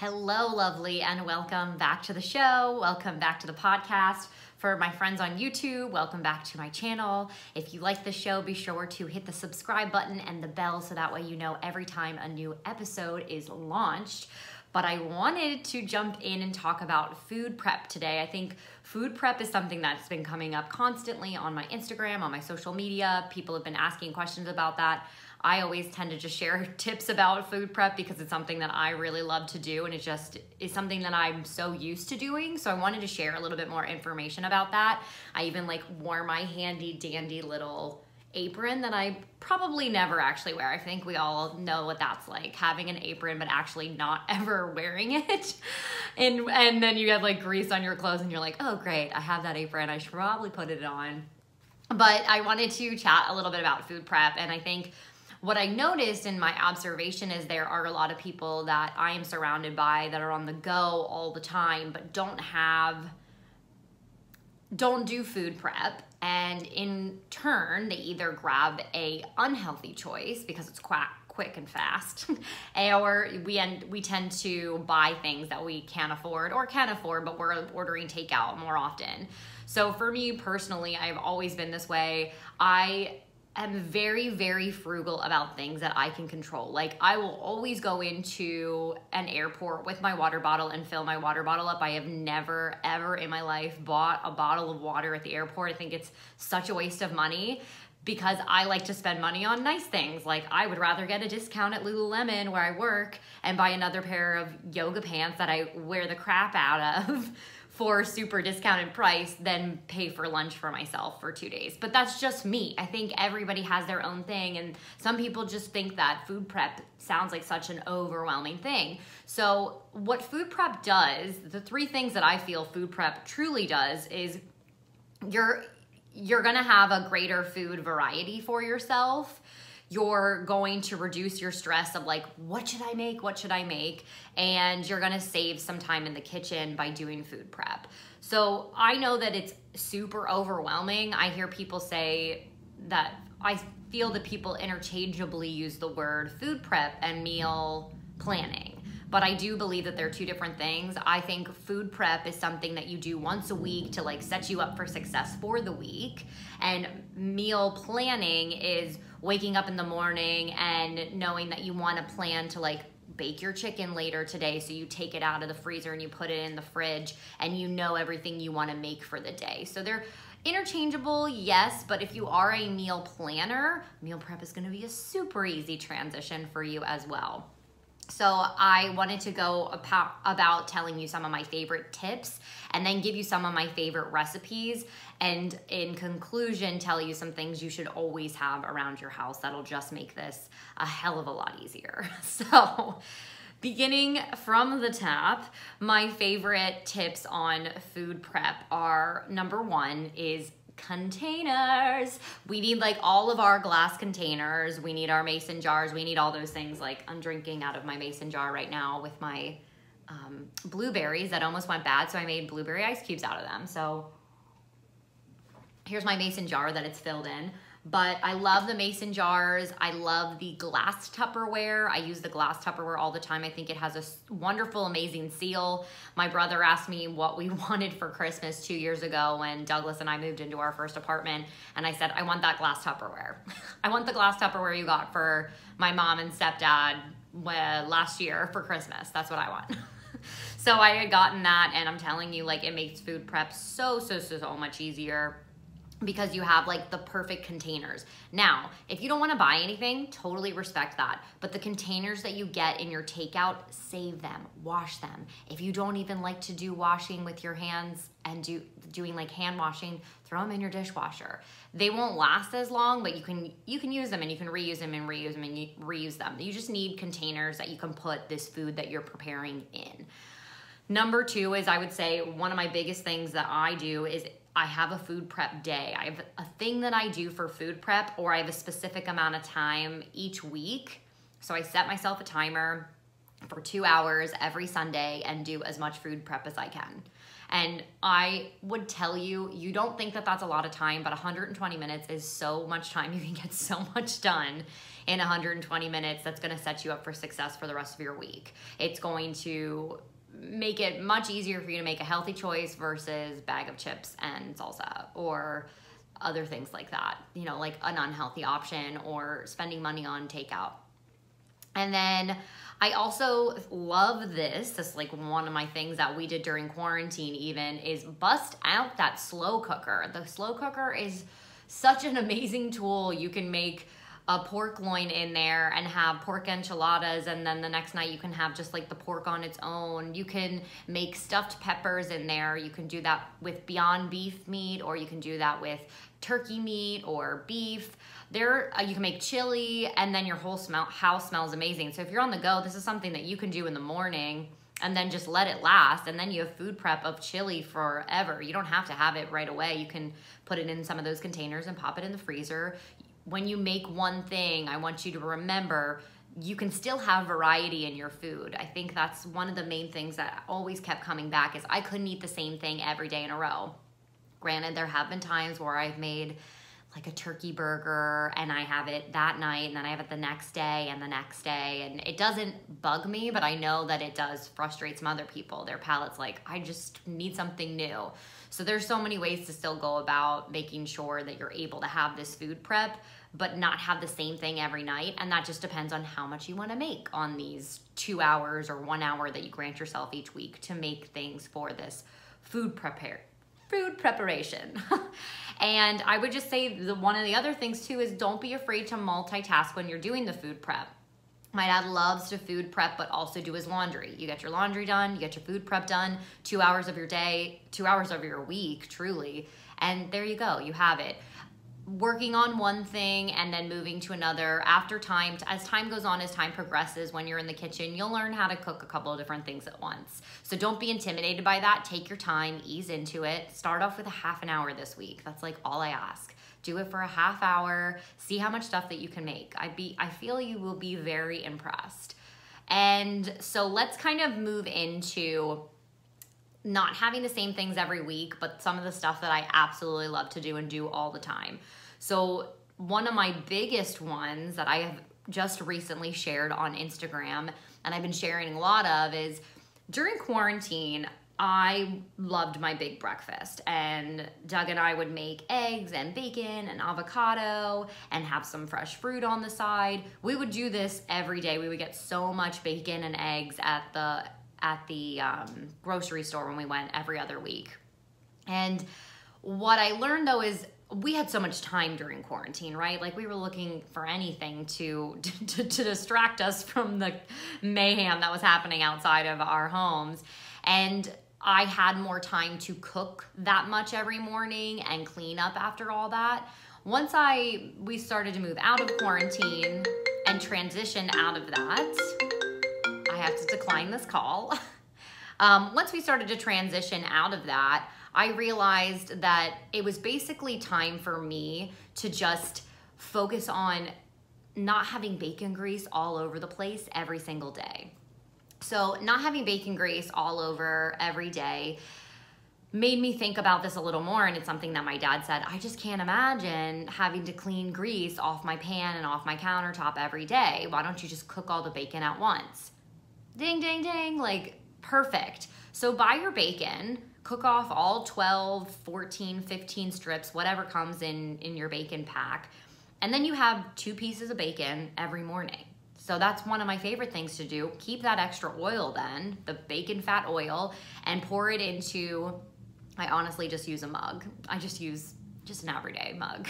Hello, lovely, and welcome back to the show. Welcome back to the podcast. For my friends on YouTube, welcome back to my channel. If you like the show, be sure to hit the subscribe button and the bell so that way you know every time a new episode is launched. But I wanted to jump in and talk about food prep today. I think food prep is something that's been coming up constantly on my Instagram, on my social media. People have been asking questions about that. I always tend to just share tips about food prep because it's something that I really love to do, and it just is something that I'm so used to doing. So I wanted to share a little bit more information about that. I even wore my handy dandy little apron that I probably never actually wear. I think we all know what that's like, having an apron but actually not ever wearing it. And then you have grease on your clothes and you're like, oh great, I have that apron, I should probably put it on. But I wanted to chat a little bit about food prep, and I think what I noticed in my observation is there are a lot of people that I am surrounded by that are on the go all the time but don't do food prep, and in turn they either grab a unhealthy choice because it's quick and fast or we tend to buy things that we can't afford or can afford, but we're ordering takeout more often. So for me personally, I've always been this way. I'm very, very frugal about things that I can control. I will always go into an airport with my water bottle and fill my water bottle up. I have never, ever in my life bought a bottle of water at the airport. I think it's such a waste of money because I like to spend money on nice things. I would rather get a discount at Lululemon where I work and buy another pair of yoga pants that I wear the crap out of for super discounted price than pay for lunch for myself for 2 days. But that's just me. I think everybody has their own thing, and some people just think that food prep sounds like such an overwhelming thing. So what food prep does, the 3 things that I feel food prep truly does is you're gonna have a greater food variety for yourself. You're going to reduce your stress of what should I make? What should I make? And you're gonna save some time in the kitchen by doing food prep. So I know that it's super overwhelming. I hear people say that, I feel that people interchangeably use the word food prep and meal planning. But I do believe that they're 2 different things. I think food prep is something that you do once a week to set you up for success for the week. And meal planning is waking up in the morning and knowing that you want to plan to bake your chicken later today. So you take it out of the freezer and you put it in the fridge and you know everything you want to make for the day. So they're interchangeable, yes, but if you are a meal planner, meal prep is going to be a super easy transition for you as well. So I wanted to go about telling you some of my favorite tips and then give you some of my favorite recipes, and in conclusion tell you some things you should always have around your house that'll just make this a hell of a lot easier. So beginning from the top, my favorite tips on food prep are, number 1 is containers. We need all of our glass containers. We need our mason jars. We need all those things. I'm drinking out of my mason jar right now with my blueberries that almost went bad, so I made blueberry ice cubes out of them. So here's my mason jar that it's filled in. But I love the mason jars. I love the glass Tupperware. I use the glass Tupperware all the time. I think it has a wonderful, amazing seal. My brother asked me what we wanted for Christmas 2 years ago when Douglas and I moved into our first apartment. And I said, I want that glass Tupperware. I want the glass Tupperware you got for my mom and stepdad last year for Christmas. That's what I want. So I had gotten that, and I'm telling you, it makes food prep so much easier, because you have the perfect containers. Now, if you don't wanna buy anything, totally respect that. But the containers that you get in your takeout, save them, wash them. If you don't even like to do washing with your hands and doing hand washing, throw them in your dishwasher. They won't last as long, but you can use them, and you can reuse them and reuse them and reuse them. You just need containers that you can put this food that you're preparing in. Number 2 is, I would say, one of my biggest things that I do is I have a food prep day. I have a thing that I do for food prep, or I have a specific amount of time each week. So I set myself a timer. for 2 hours every Sunday and do as much food prep as I can. And I would tell you, you don't think that that's a lot of time, but 120 minutes is so much time. You can get so much done in 120 minutes. That's going to set you up for success for the rest of your week. It's going to make it much easier for you to make a healthy choice versus bag of chips and salsa or other things like that, you know, like an unhealthy option or spending money on takeout. And then I also love this is like one of my things that we did during quarantine even, is bust out that slow cooker. The slow cooker is such an amazing tool. You can make a pork loin in there and have pork enchiladas, and then the next night you can have just like the pork on its own. You can make stuffed peppers in there. You can do that with Beyond Beef meat, or you can do that with turkey meat or beef. You can make chili, and then your whole house smells amazing. So if you're on the go, this is something that you can do in the morning and then just let it last, and then you have food prep of chili forever. You don't have to have it right away. You can put it in some of those containers and pop it in the freezer. When you make one thing, I want you to remember you can still have variety in your food. I think that's one of the main things that always kept coming back, is I couldn't eat the same thing every day in a row. Granted, there have been times where I've made like a turkey burger and I have it that night and then I have it the next day and the next day, and it doesn't bug me, but I know that it does frustrate some other people. Their palate's like, I just need something new. So there's so many ways to still go about making sure that you're able to have this food prep but not have the same thing every night, and that just depends on how much you want to make on these 2 hours or 1 hour that you grant yourself each week to make things for this food preparation. And I would just say one of the other things too is don't be afraid to multitask when you're doing the food prep. My dad loves to food prep, but also do his laundry. You get your laundry done, you get your food prep done, 2 hours of your day, 2 hours of your week, truly. And there you go, you have it. Working on one thing and then moving to another after time, as time goes on, as time progresses, when you're in the kitchen, you'll learn how to cook a couple of different things at once. So don't be intimidated by that. Take your time, ease into it. Start off with a half an hour this week. That's like all I ask. Do it for a half hour. See how much stuff that you can make. I feel you will be very impressed. And so let's kind of move into not having the same things every week, but some of the stuff that I absolutely love to do and do all the time. So one of my biggest ones that I have just recently shared on Instagram, and I've been sharing a lot of, is during quarantine, I loved my big breakfast, and Doug and I would make eggs and bacon and avocado and have some fresh fruit on the side. We would do this every day. We would get so much bacon and eggs at the grocery store when we went every other week. And what I learned though is we had so much time during quarantine, right? Like we were looking for anything to distract us from the mayhem that was happening outside of our homes. And I had more time to cook that much every morning and clean up after all that. Once we started to move out of quarantine and transition out of that, I have to decline this call. Once we started to transition out of that, I realized that it was basically time for me to just focus on not having bacon grease all over the place every single day. So not having bacon grease all over every day made me think about this a little more, and it's something that my dad said, I just can't imagine having to clean grease off my pan and off my countertop every day. Why don't you just cook all the bacon at once? Ding, ding, ding, like perfect. So buy your bacon, cook off all 12, 14, 15 strips, whatever comes in your bacon pack, and then you have 2 pieces of bacon every morning. So that's one of my favorite things to do. Keep that extra oil then, the bacon fat oil, and pour it into, I honestly just use a mug. I just use an everyday mug.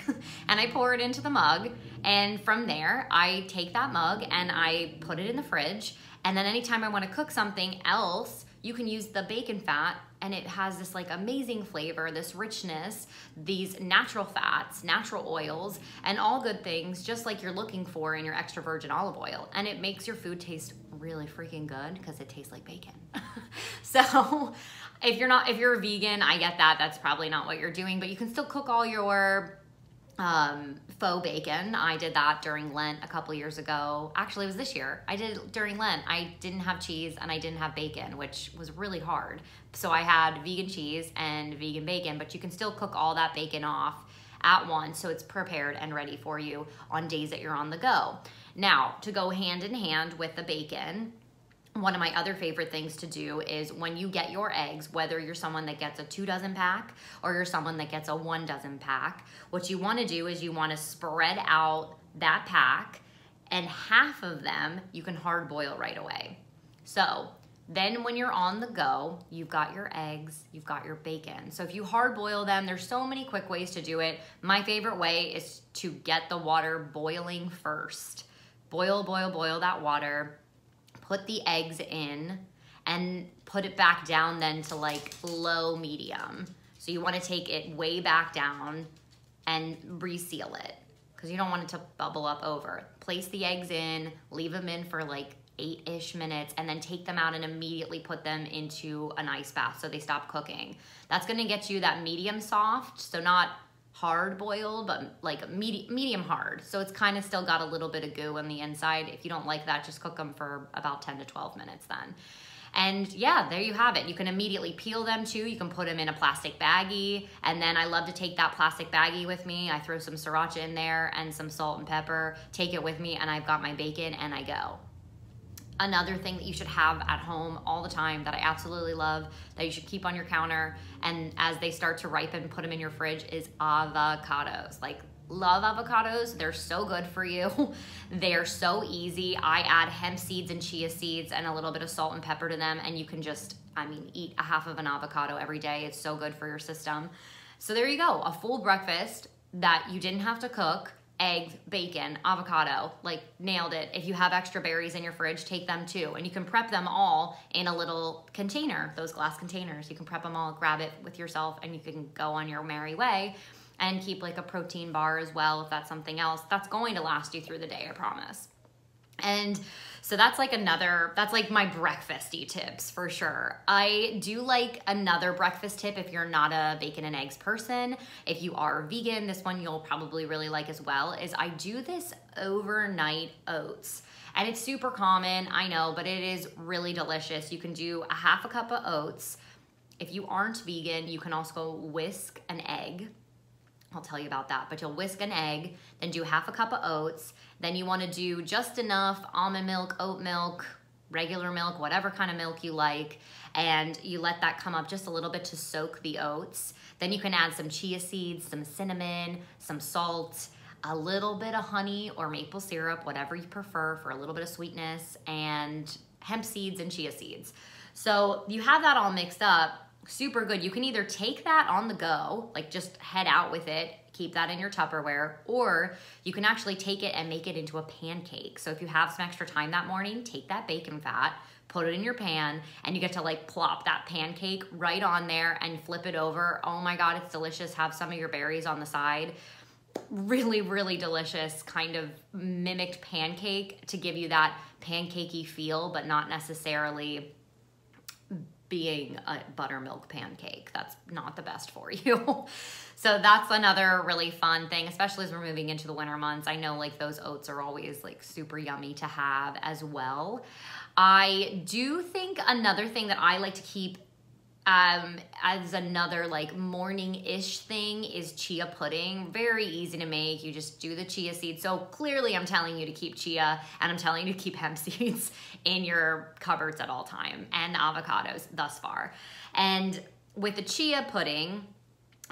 And I pour it into the mug, and from there, I take that mug and I put it in the fridge, and then anytime I want to cook something else, you can use the bacon fat, and it has this like amazing flavor, this richness, these natural fats, natural oils, and all good things just like you're looking for in your extra virgin olive oil. And it makes your food taste really freaking good because it tastes like bacon. So if you're a vegan, I get that. That's probably not what you're doing, but you can still cook all your faux bacon. I did that during Lent a couple years ago. Actually, it was this year. I did it during Lent. I didn't have cheese and I didn't have bacon, which was really hard. So I had vegan cheese and vegan bacon, but you can still cook all that bacon off at once so it's prepared and ready for you on days that you're on the go. Now, to go hand in hand with the bacon, one of my other favorite things to do is when you get your eggs, whether you're someone that gets a 2 dozen pack or you're someone that gets a 1 dozen pack, what you want to do is you want to spread out that pack, and half of them you can hard boil right away. So then when you're on the go, you've got your eggs, you've got your bacon. So if you hard boil them, there's so many quick ways to do it. My favorite way is to get the water boiling first. Boil, boil, boil that water. Put the eggs in and put it back down then to like low medium. So you want to take it way back down and reseal it because you don't want it to bubble up over. Place the eggs in, leave them in for like 8-ish minutes, and then take them out and immediately put them into an ice bath so they stop cooking. That's going to get you that medium soft, so not hard boiled, but like medium hard. So it's kind of still got a little bit of goo on the inside. If you don't like that, just cook them for about 10 to 12 minutes then. And yeah, there you have it. You can immediately peel them too. You can put them in a plastic baggie. And then I love to take that plastic baggie with me. I throw some sriracha in there and some salt and pepper, take it with me, and I've got my bacon and I go. Another thing that you should have at home all the time that I absolutely love, that you should keep on your counter, and as they start to ripen, put them in your fridge, is avocados. Like, love avocados. They're so good for you. They're so easy. I add hemp seeds and chia seeds and a little bit of salt and pepper to them, and you can just, eat a half of an avocado every day. It's so good for your system. So there you go, a full breakfast that you didn't have to cook. Eggs, bacon, avocado, like nailed it. If you have extra berries in your fridge, take them too. And you can prep them all in a little container, those glass containers. You can prep them all, grab it with yourself, and you can go on your merry way and keep like a protein bar as well if that's something else. That's going to last you through the day, I promise. And so that's like my breakfasty tips for sure. I do like another breakfast tip if you're not a bacon and eggs person. If you are vegan, this one you'll probably really like as well, is I do this overnight oats. And it's super common, I know, but it is really delicious. You can do a half a cup of oats. If you aren't vegan, you can also whisk an egg. I'll tell you about that, but you'll whisk an egg, then do half a cup of oats. Then you want to do just enough almond milk, oat milk, regular milk, whatever kind of milk you like, and you let that come up just a little bit to soak the oats. Then you can add some chia seeds, some cinnamon, some salt, a little bit of honey or maple syrup, whatever you prefer for a little bit of sweetness, and hemp seeds and chia seeds. So you have that all mixed up. Super good. You can either take that on the go, like just head out with it, keep that in your Tupperware, or you can actually take it and make it into a pancake. So if you have some extra time that morning, take that bacon fat, put it in your pan, and you get to like plop that pancake right on there and flip it over. Oh my God, it's delicious. Have some of your berries on the side. Really, really delicious, kind of mimicked pancake to give you that pancakey feel, but not necessarily being a buttermilk pancake. That's not the best for you. So that's another really fun thing, especially as we're moving into the winter months. I know like those oats are always like super yummy to have as well. I do think another thing that I like to keep as another like morning-ish thing is chia pudding. Very easy to make. You just do the chia seeds. So clearly I'm telling you to keep chia, and I'm telling you to keep hemp seeds in your cupboards at all time, and avocados thus far. And with the chia pudding,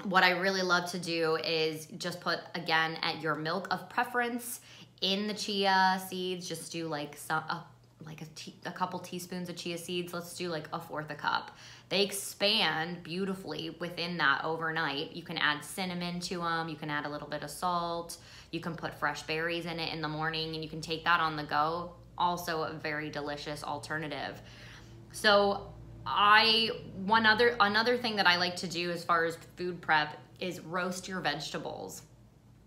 what I really love to do is just put, again, at your milk of preference in the chia seeds. Just do like a couple teaspoons of chia seeds. Let's do like 1/4 cup. They expand beautifully within that overnight. You can add cinnamon to them. You can add a little bit of salt. You can put fresh berries in it in the morning, and you can take that on the go. Also a very delicious alternative. So another thing that I like to do as far as food prep is roast your vegetables.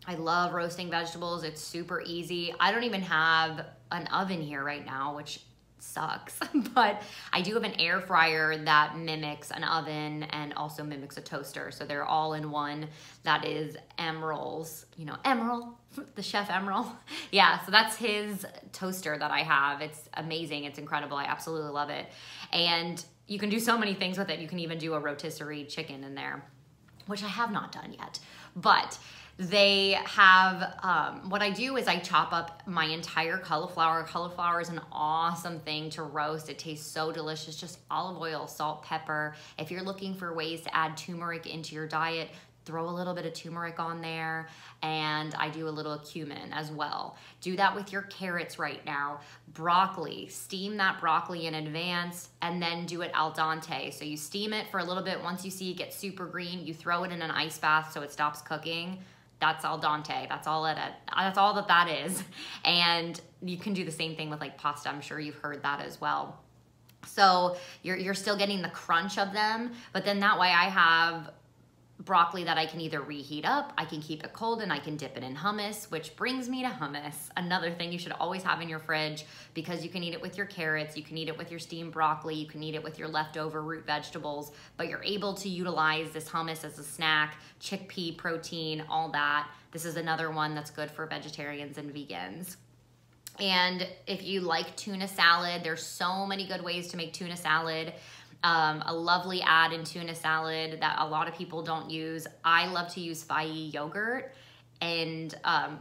I love roasting vegetables. It's super easy. I don't even have an oven here right now, which sucks. But I do have an air fryer that mimics an oven and also mimics a toaster. So they're all in one. That is Emerald's, you know, Emerald, the chef Emerald. Yeah, so that's his toaster that I have. It's amazing. It's incredible. I absolutely love it. And you can do so many things with it. You can even do a rotisserie chicken in there, which I have not done yet. But they have, what I do is I chop up my entire cauliflower. Cauliflower is an awesome thing to roast. It tastes so delicious. Just olive oil, salt, pepper. If you're looking for ways to add turmeric into your diet, throw a little bit of turmeric on there, and I do a little cumin as well. Do that with your carrots right now. Broccoli, steam that broccoli in advance and then do it al dente. So you steam it for a little bit. Once you see it get super green, you throw it in an ice bath so it stops cooking. That's al dente. That's all that is. And you can do the same thing with like pasta. I'm sure you've heard that as well. So you're still getting the crunch of them, but then that way I have broccoli that I can either reheat up, I can keep it cold, and I can dip it in hummus, which brings me to hummus. Another thing you should always have in your fridge, because you can eat it with your carrots, you can eat it with your steamed broccoli, you can eat it with your leftover root vegetables, but you're able to utilize this hummus as a snack, chickpea protein, all that. This is another one that's good for vegetarians and vegans. And if you like tuna salad, there's so many good ways to make tuna salad. A lovely add in tuna salad that a lot of people don't use. I love to use Fai yogurt and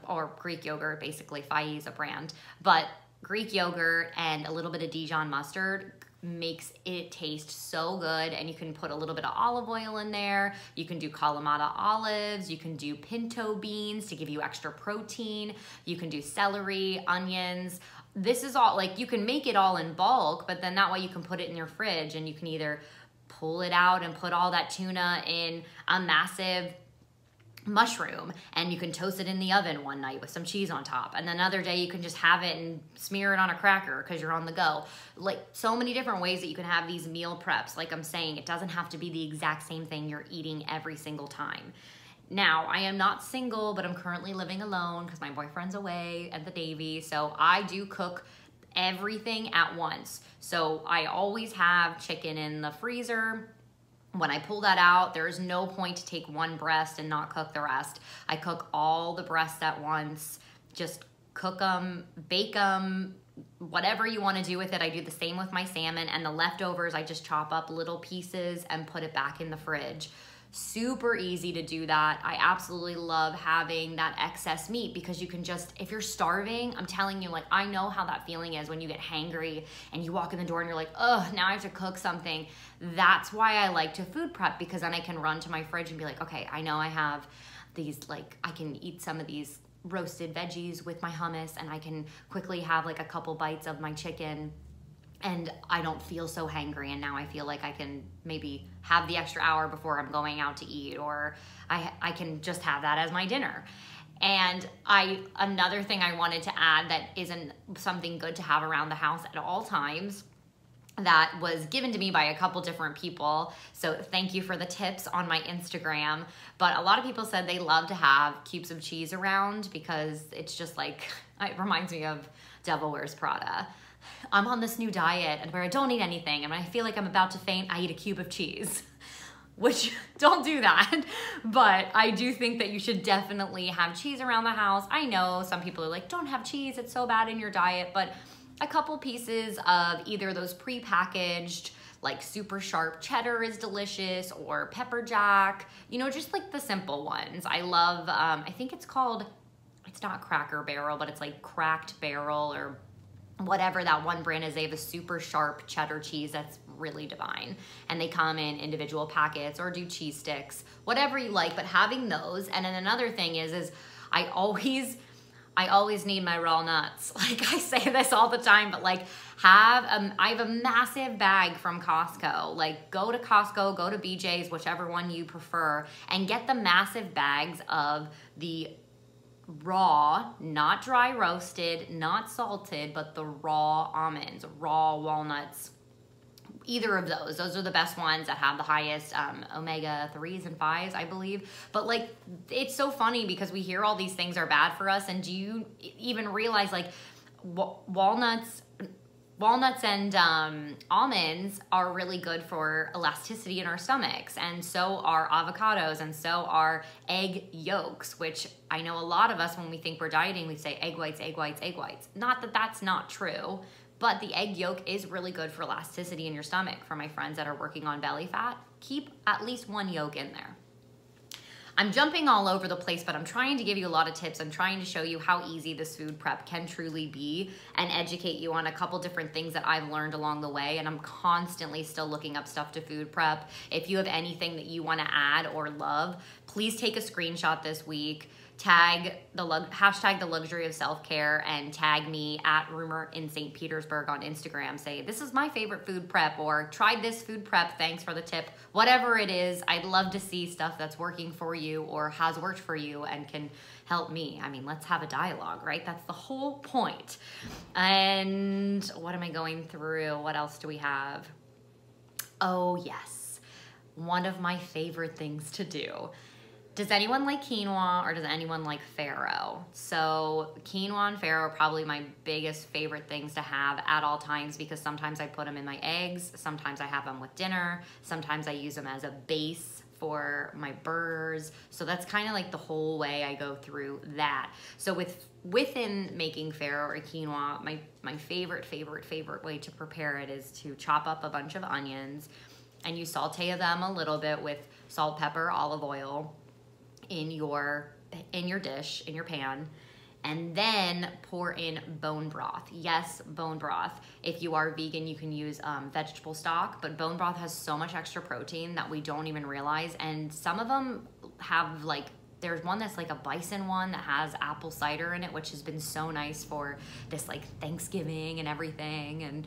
or Greek yogurt, basically. Fai is a brand, but Greek yogurt and a little bit of Dijon mustard makes it taste so good. And you can put a little bit of olive oil in there. You can do Kalamata olives. You can do pinto beans to give you extra protein. You can do celery, onions. This is all, like, you can make it all in bulk, but then that way you can put it in your fridge and you can either pull it out and put all that tuna in a massive mushroom and you can toast it in the oven one night with some cheese on top, and then another day you can just have it and smear it on a cracker because you're on the go. Like, so many different ways that you can have these meal preps. Like I'm saying, it doesn't have to be the exact same thing you're eating every single time. Now, I am not single, but I'm currently living alone because my boyfriend's away at the Navy. So I do cook everything at once. So I always have chicken in the freezer. When I pull that out, there is no point to take one breast and not cook the rest. I cook all the breasts at once. Just cook them, bake them, whatever you want to do with it. I do the same with my salmon, and the leftovers, I just chop up little pieces and put it back in the fridge. Super easy to do that. I absolutely love having that excess meat because you can just, if you're starving, I'm telling you, like, I know how that feeling is when you get hangry and you walk in the door and you're like, oh, now I have to cook something. That's why I like to food prep, because then I can run to my fridge and be like, okay, I know I have these, like, I can eat some of these roasted veggies with my hummus, and I can quickly have like a couple bites of my chicken, and I don't feel so hangry, and now I feel like I can maybe have the extra hour before I'm going out to eat, or I can just have that as my dinner. And another thing I wanted to add that isn't something good to have around the house at all times, that was given to me by a couple different people. So thank you for the tips on my Instagram. But a lot of people said they love to have cubes of cheese around because it's just like, it reminds me of Devil Wears Prada. I'm on this new diet and where I don't eat anything, and when I feel like I'm about to faint, I eat a cube of cheese. Which, don't do that. But I do think that you should definitely have cheese around the house. I know some people are like, don't have cheese, it's so bad in your diet, but a couple pieces of either those pre-packaged, like super sharp cheddar is delicious, or pepper jack, you know, just like the simple ones. I love, I think it's called, it's not Cracker Barrel, but it's like Cracked Barrel or whatever that one brand is. They have a super sharp cheddar cheese that's really divine, and they come in individual packets, or do cheese sticks, whatever you like. But having those, and then another thing is I always need my raw nuts. Like, I say this all the time, but like, I have a massive bag from Costco. Like, go to Costco, go to BJ's, whichever one you prefer, and get the massive bags of the raw, not dry roasted, not salted, but the raw almonds, raw walnuts. Either of those are the best ones that have the highest omega-3s and 5s, I believe. But like, it's so funny because we hear all these things are bad for us, and do you even realize, like, walnuts Walnuts and almonds are really good for elasticity in our stomachs, and so are avocados, and so are egg yolks, which I know a lot of us, when we think we're dieting, we say egg whites, egg whites, egg whites. Not that that's not true, but the egg yolk is really good for elasticity in your stomach. For my friends that are working on belly fat, keep at least one yolk in there. I'm jumping all over the place, but I'm trying to give you a lot of tips. I'm trying to show you how easy this food prep can truly be and educate you on a couple different things that I've learned along the way. And I'm constantly still looking up stuff to food prep. If you have anything that you want to add or love, please take a screenshot this week. Hashtag the luxury of self-care and tag me at Rumor in St. Petersburg on Instagram. Say, this is my favorite food prep, or tried this food prep, thanks for the tip. Whatever it is, I'd love to see stuff that's working for you or has worked for you and can help me. I mean, let's have a dialogue, right? That's the whole point. And what am I going through? What else do we have? Oh yes, one of my favorite things to do. Does anyone like quinoa or does anyone like farro? So quinoa and farro are probably my biggest favorite things to have at all times, because sometimes I put them in my eggs, sometimes I have them with dinner, sometimes I use them as a base for my burgers. So that's kind of like the whole way I go through that. So within making farro or quinoa, my favorite way to prepare it is to chop up a bunch of onions, and you saute them a little bit with salt, pepper, olive oil in your dish, in your pan, and then pour in bone broth. Yes, bone broth. If you are vegan, you can use vegetable stock, but bone broth has so much extra protein that we don't even realize. And some of them have there's one that's like a bison one that has apple cider in it, which has been so nice for this like Thanksgiving and everything. And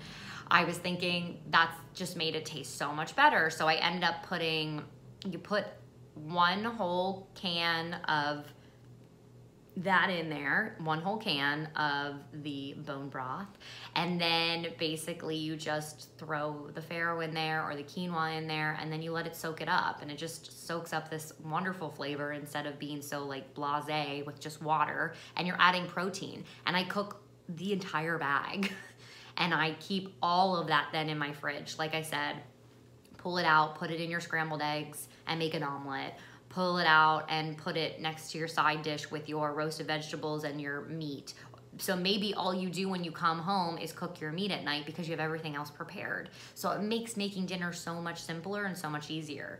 I was thinking that's just made it taste so much better. So I ended up you put 1 whole can of that in there, 1 whole can of the bone broth, and then basically you just throw the farro in there or the quinoa in there, and then you let it soak it up, and it just soaks up this wonderful flavor instead of being so like blasé with just water, and you're adding protein. And I cook the entire bag and I keep all of that then in my fridge. Like I said, pull it out, put it in your scrambled eggs and make an omelet. Pull it out and put it next to your side dish with your roasted vegetables and your meat. So maybe all you do when you come home is cook your meat at night because you have everything else prepared. So it makes making dinner so much simpler and so much easier.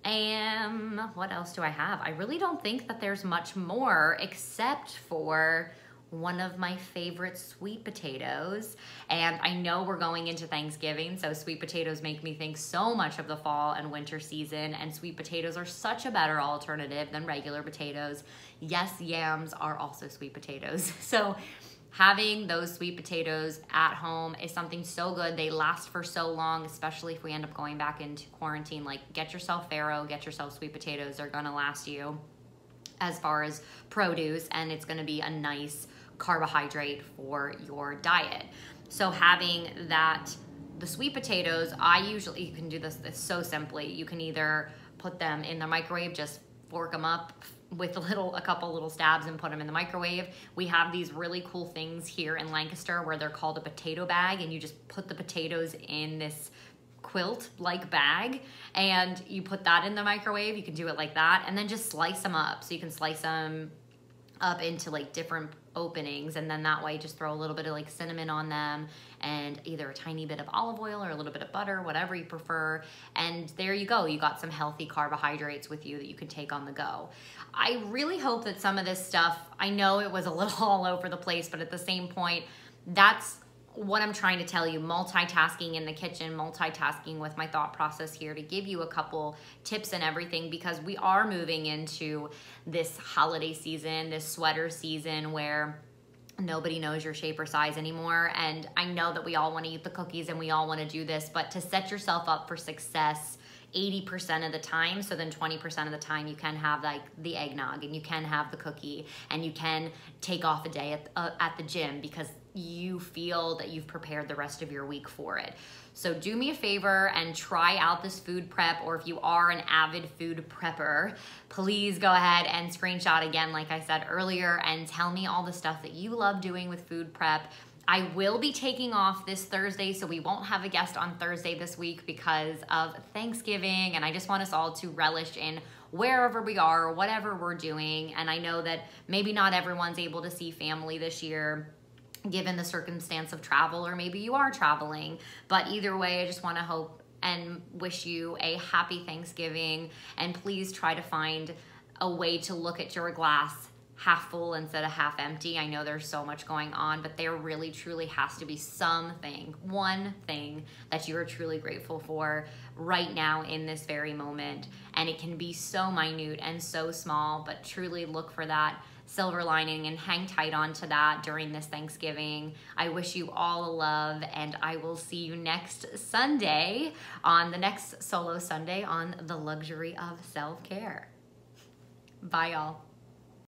And what else do I have? I really don't think that there's much more, except for one of my favorite sweet potatoes. And I know we're going into Thanksgiving, so sweet potatoes make me think so much of the fall and winter season, and sweet potatoes are such a better alternative than regular potatoes. Yes, yams are also sweet potatoes. So having those sweet potatoes at home is something so good. They last for so long, especially if we end up going back into quarantine. Like, get yourself farro, get yourself sweet potatoes. They're gonna last you as far as produce, and it's gonna be a nice carbohydrate for your diet. So having the sweet potatoes, you can do this so simply. You can either put them in the microwave, just fork them up with a couple little stabs and put them in the microwave. We have these really cool things here in Lancaster where they're called a potato bag, and you just put the potatoes in this quilt-like bag and you put that in the microwave. You can do it like that, and then just slice them up. So you can slice them up into like different openings, and then that way just throw a little bit of like cinnamon on them and either a tiny bit of olive oil or a little bit of butter, whatever you prefer, and there you go. You got some healthy carbohydrates with you that you can take on the go. I really hope that some of this stuff, I know it was a little all over the place, but at the same point, that's what I'm trying to tell you. Multitasking in the kitchen, multitasking with my thought process here to give you a couple tips and everything, because we are moving into this holiday season, this sweater season where nobody knows your shape or size anymore. And I know that we all want to eat the cookies and we all want to do this, but to set yourself up for success 80% of the time, so then 20% of the time you can have like the eggnog and you can have the cookie and you can take off a day at the gym because you feel that you've prepared the rest of your week for it. So do me a favor and try out this food prep, or if you are an avid food prepper, please go ahead and screenshot again, like I said earlier, and tell me all the stuff that you love doing with food prep. I will be taking off this Thursday, so we won't have a guest on Thursday this week because of Thanksgiving, and I just want us all to relish in wherever we are, whatever we're doing. And I know that maybe not everyone's able to see family this year, given the circumstance of travel, or maybe you are traveling. But either way, I just want to hope and wish you a happy Thanksgiving, and please try to find a way to look at your glass half full instead of half empty. I know there's so much going on, but there really truly has to be something, one thing that you are truly grateful for right now in this very moment. And it can be so minute and so small, but truly look for that silver lining and hang tight on to that during this Thanksgiving. I wish you all love, and I will see you next Sunday on the next Solo Sunday on the luxury of self-care. Bye, y'all.